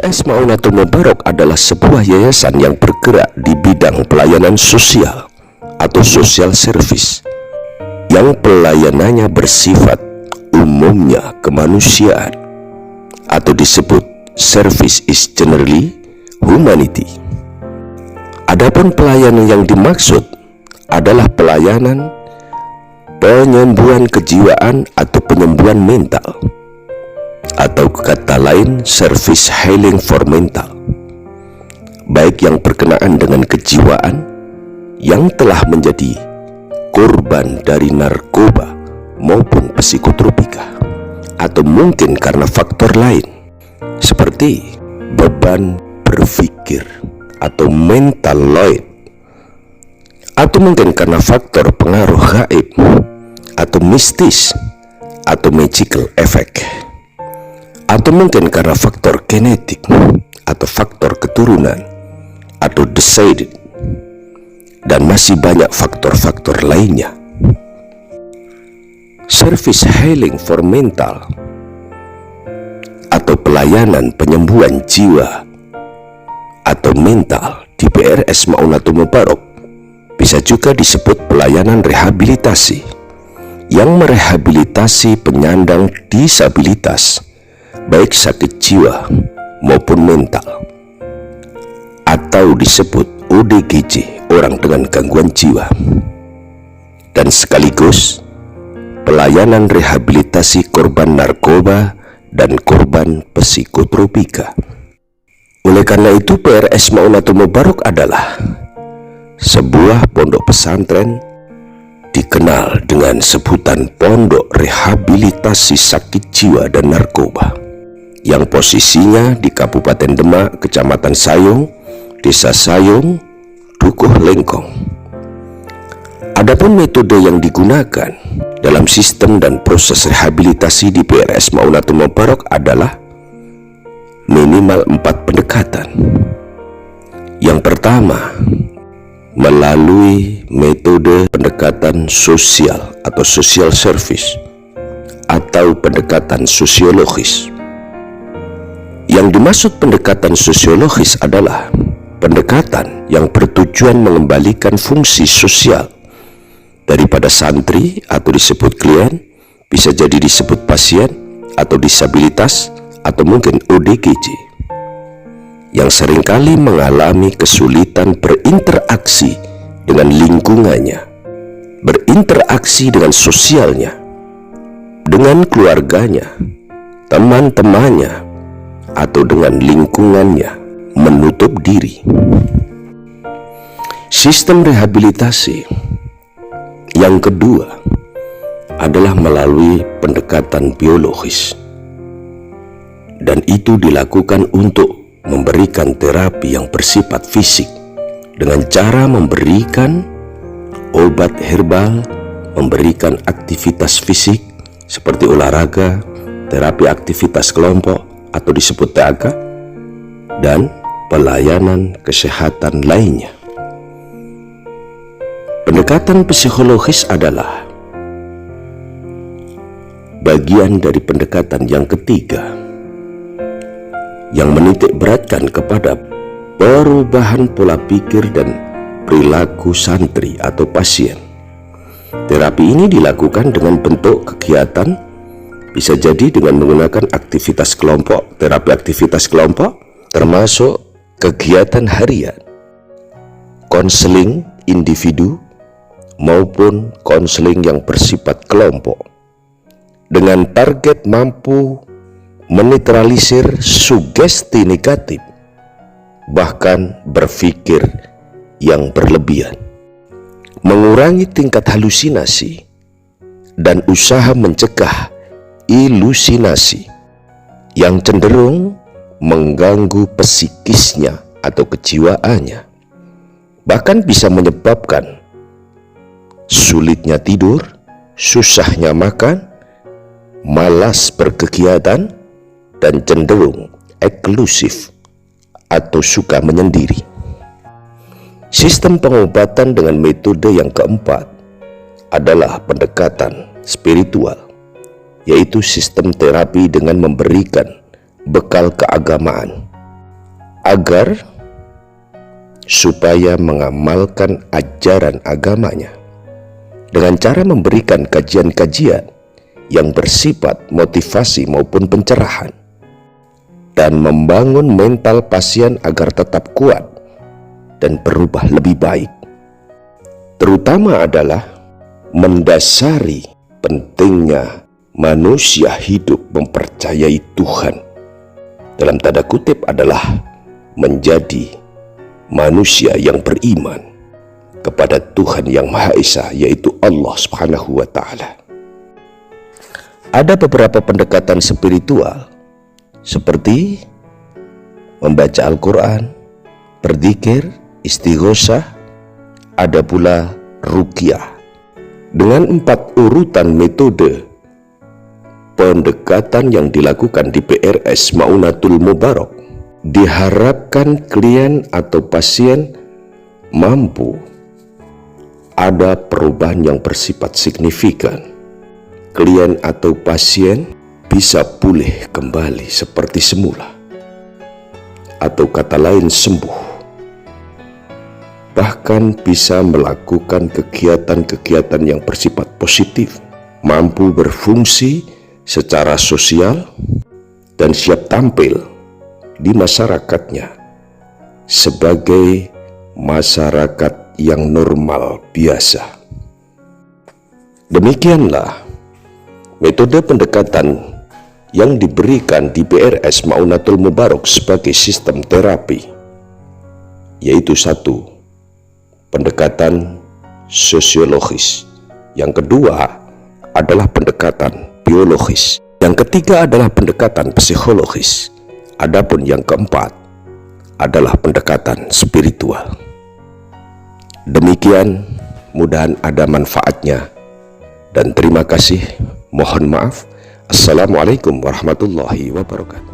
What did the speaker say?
PRS Maunatul Mubarak adalah sebuah yayasan yang bergerak di bidang pelayanan sosial atau social service, yang pelayanannya bersifat umumnya kemanusiaan, atau disebut service is generally humanity. Adapun pelayanan yang dimaksud adalah pelayanan penyembuhan kejiwaan atau penyembuhan mental, atau kata lain service healing for mental, baik yang berkenaan dengan kejiwaan yang telah menjadi korban dari narkoba maupun psikotropika, atau mungkin karena faktor lain seperti beban berpikir atau mental load, atau mungkin karena faktor pengaruh gaib atau mistis atau magical effect, atau mungkin karena faktor genetik atau faktor keturunan atau decided, dan masih banyak faktor-faktor lainnya. Service healing for mental atau pelayanan penyembuhan jiwa atau mental di PRS Maunatul Mubarak bisa juga disebut pelayanan rehabilitasi, yang merehabilitasi penyandang disabilitas baik sakit jiwa maupun mental, atau disebut ODGJ, orang dengan gangguan jiwa, dan sekaligus pelayanan rehabilitasi korban narkoba dan korban psikotropika. Oleh karena itu, PRS Maunatul Mubarak adalah sebuah pondok pesantren dikenal dengan sebutan Pondok Rehabilitasi Sakit Jiwa dan Narkoba, yang posisinya di Kabupaten Demak, Kecamatan Sayung, Desa Sayung, Dukuh Lengkong. Adapun metode yang digunakan dalam sistem dan proses rehabilitasi di PRS Maunatul Mubarak adalah minimal 4 pendekatan. Yang pertama, melalui metode pendekatan sosial atau social service atau pendekatan sosiologis. Yang dimaksud pendekatan sosiologis adalah pendekatan yang bertujuan mengembalikan fungsi sosial daripada santri atau disebut klien, bisa jadi disebut pasien atau disabilitas, atau mungkin ODGJ, yang seringkali mengalami kesulitan berinteraksi dengan lingkungannya, berinteraksi dengan sosialnya, dengan keluarganya, teman-temannya, atau dengan lingkungannya, menutup diri. Sistem rehabilitasi yang kedua adalah melalui pendekatan biologis, dan itu dilakukan untuk memberikan terapi yang bersifat fisik dengan cara memberikan obat herbal, memberikan aktivitas fisik seperti olahraga, terapi aktivitas kelompok atau disebut TAK, dan pelayanan kesehatan lainnya. Pendekatan psikologis adalah bagian dari pendekatan yang ketiga, yang menitik beratkan kepada perubahan pola pikir dan perilaku santri atau pasien. Terapi ini dilakukan dengan bentuk kegiatan, bisa jadi dengan menggunakan aktivitas kelompok, terapi aktivitas kelompok, termasuk kegiatan harian, konseling individu maupun konseling yang bersifat kelompok, dengan target mampu menetralisir sugesti negatif, bahkan berpikir yang berlebihan, mengurangi tingkat halusinasi, dan usaha mencegah ilusinasi yang cenderung mengganggu psikisnya atau kejiwaannya, bahkan bisa menyebabkan sulitnya tidur, susahnya makan, malas berkegiatan, dan cenderung eksklusif atau suka menyendiri. Sistem pengobatan dengan metode yang keempat adalah pendekatan spiritual, yaitu sistem terapi dengan memberikan bekal keagamaan agar supaya mengamalkan ajaran agamanya dengan cara memberikan kajian-kajian yang bersifat motivasi maupun pencerahan, dan membangun mental pasien agar tetap kuat dan berubah lebih baik. Terutama adalah mendasari pentingnya manusia hidup mempercayai Tuhan, dalam tanda kutip adalah menjadi manusia yang beriman kepada Tuhan yang Maha Esa, yaitu Allah Subhanahu wa Ta'ala. Ada beberapa pendekatan spiritual seperti membaca Al-Quran, berzikir, istighosah, ada pula ruqyah. Dengan 4 urutan metode pendekatan yang dilakukan di PRS Maunatul Mubarak, diharapkan klien atau pasien mampu ada perubahan yang bersifat signifikan. Klien atau pasien bisa pulih kembali seperti semula, atau kata lain sembuh. Bahkan bisa melakukan kegiatan-kegiatan yang bersifat positif, mampu berfungsi secara sosial, dan siap tampil di masyarakatnya sebagai masyarakat yang normal biasa. Demikianlah metode pendekatan yang diberikan di PRS Maunatul Mubarak sebagai sistem terapi, yaitu 1. Pendekatan sosiologis. Yang kedua adalah pendekatan biologis. Yang ketiga adalah pendekatan psikologis. Adapun yang keempat adalah pendekatan spiritual. Demikian, mudahan ada manfaatnya, dan terima kasih. Mohon maaf. Assalamualaikum warahmatullahi wabarakatuh.